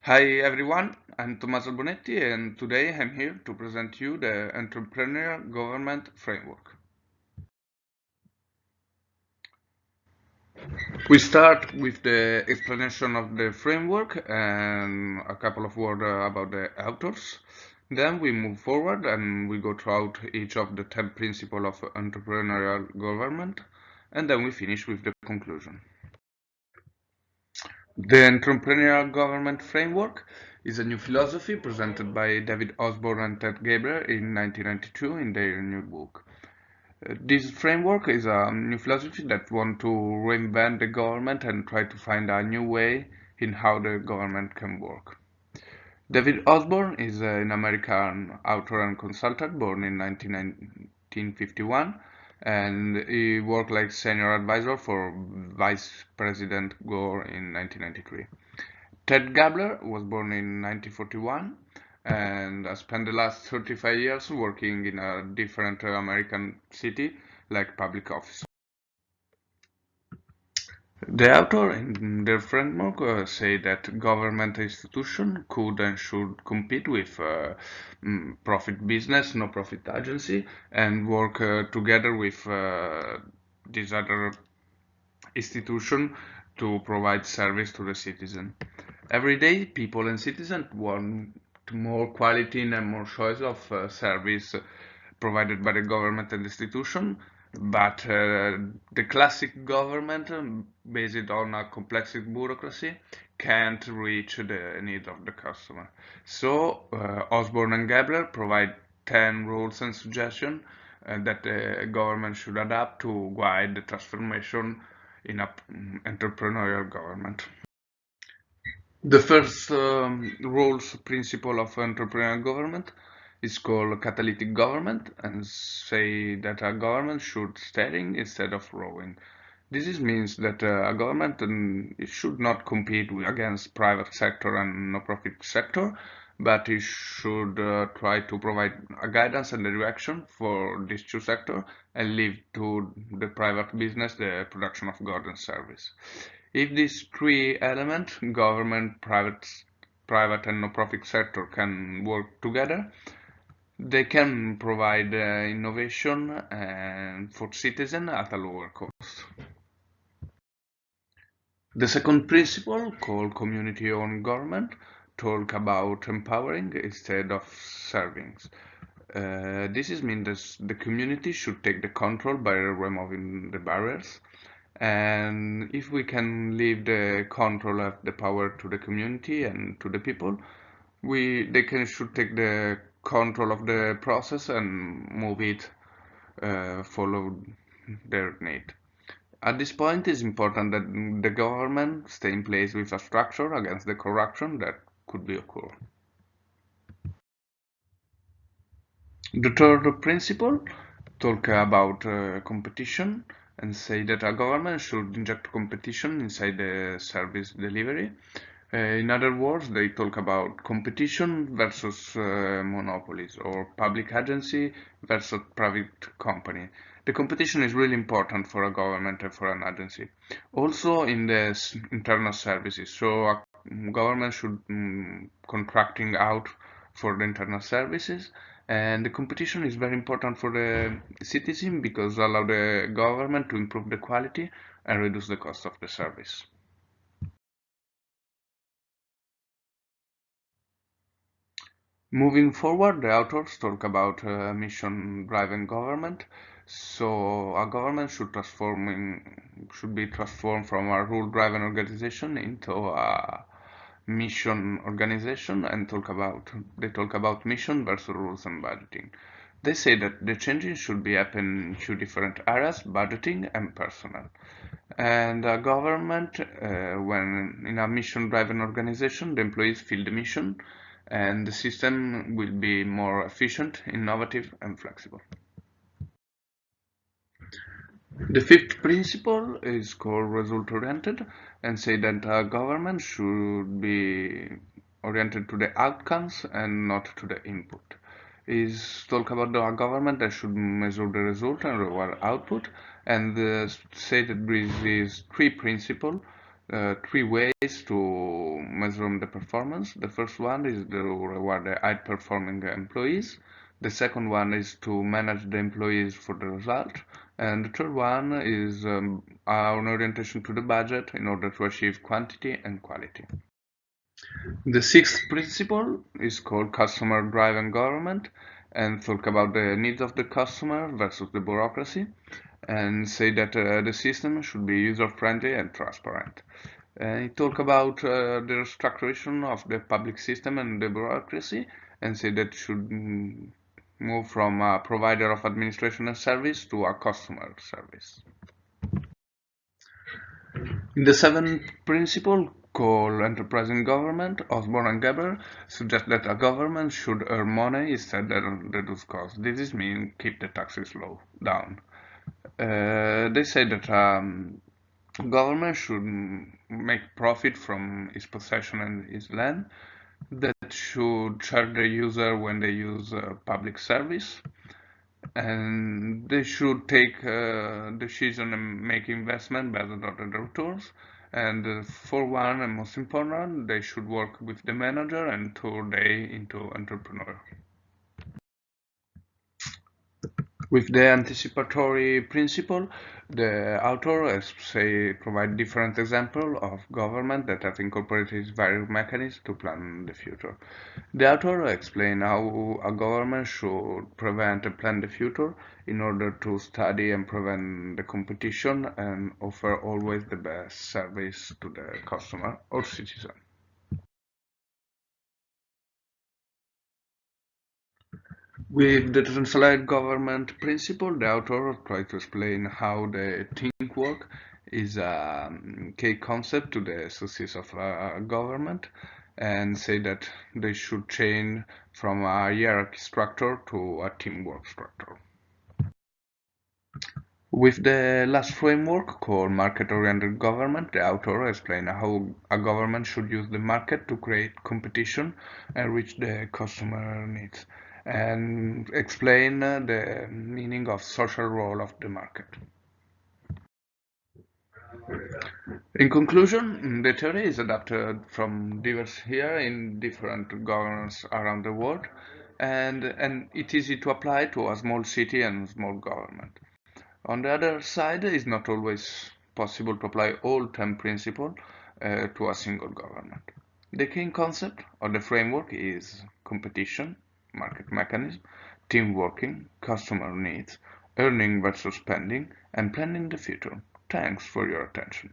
Hi everyone, I'm Tommaso Albonetti and today I'm here to present you the Entrepreneurial Government Framework. We start with the explanation of the framework and a couple of words about the authors. Then we move forward and we go throughout each of the 10 principles of entrepreneurial government, and then we finish with the conclusion. The Entrepreneurial Government Framework is a new philosophy presented by David Osborne and Ted Gabriel in 1992 in their new book. This framework is a new philosophy that wants to reinvent the government and try to find a new way in how the government can work. David Osborne is an American author and consultant born in 1951, and he worked like senior advisor for Vice President Gore in 1993. Ted Gabler was born in 1941 and spent the last 35 years working in a different American city like public office. The author in their framework say that government institution could and should compete with profit business, no-profit agency, and work together with these other institution to provide service to the citizen. Every day, people and citizens want more quality and more choice of service provided by the government and institution, but the classic government, based on a complex bureaucracy, can't reach the need of the customer. So, Osborne and Gabler provide 10 rules and suggestions that the government should adapt to guide the transformation in a entrepreneurial government. The first rules principle of entrepreneurial government is called catalytic government and say that a government should steering instead of rowing. This means that a government it should not compete against private sector and no-profit sector, but it should try to provide a guidance and a direction for these two sectors and leave to the private business the production of goods and service. If these three elements, government, private and no-profit sector can work together, they can provide innovation for citizens at a lower cost. The second principle, called community-owned government, talk about empowering instead of serving. Means that the community should take the control by removing the barriers. And if we can leave the control of the power to the community and to the people, should take the control of the process and move it follow their need. At this point, it's important that the government stay in place with a structure against the corruption that could be occur. The third principle talk about competition and say that a government should inject competition inside the service delivery. In other words, they talk about competition versus monopolies or public agency versus private company. The competition is really important for a government and for an agency. Also in the internal services, so a government should contracting out for the internal services, and the competition is very important for the citizen because allow the government to improve the quality and reduce the cost of the service. Moving forward, the authors talk about mission-driven government. So a government should be transformed from a rule-driven organization into a mission organization and they talk about mission versus rules and budgeting. They say that the changes should be happen in two different areas, budgeting and personnel. And a government, when in a mission-driven organization, the employees feel the mission and the system will be more efficient, innovative, and flexible. The fifth principle is called result-oriented and say that a government should be oriented to the outcomes and not to the input. Is talk about a government that should measure the result and reward output and say that there is three principles three ways to measure the performance. The first one is to reward the high-performing employees. The second one is to manage the employees for the result. And the third one is an orientation to the budget in order to achieve quantity and quality. The sixth principle is called customer-driven government and talk about the needs of the customer versus the bureaucracy and say that the system should be user-friendly and transparent. It talk about the restructuration of the public system and the bureaucracy and say that should move from a provider of administration and service to a customer service. In the seventh principle, called enterprising government, Osborne and Geber suggest that a government should earn money instead of reduce costs. This means keep the taxes low down. They say that government should make profit from its possession and its land, that should charge the user when they use public service, and they should take decision and make investment based on the returns. And for one, and most important, they should work with the manager and turn they into entrepreneur. With the anticipatory principle, the author, as say, provide different examples of government that have incorporated various mechanisms to plan the future. The author explain how a government should prevent and plan the future in order to study and prevent the competition and offer always the best service to the customer or citizen. With the decentralized government principle, the author tried to explain how the teamwork is a key concept to the success of a government and say that they should change from a hierarchy structure to a teamwork structure. With the last framework called market-oriented government, the author explained how a government should use the market to create competition and reach the customer needs, and explain the meaning of social role of the market. In conclusion, the theory is adapted from diverse here in different governments around the world, and it's easy to apply to a small city and small government. On the other side, it's not always possible to apply all 10 principles to a single government. The key concept of the framework is competition, market mechanism, team working, customer needs, earning versus spending, and planning the future. Thanks for your attention.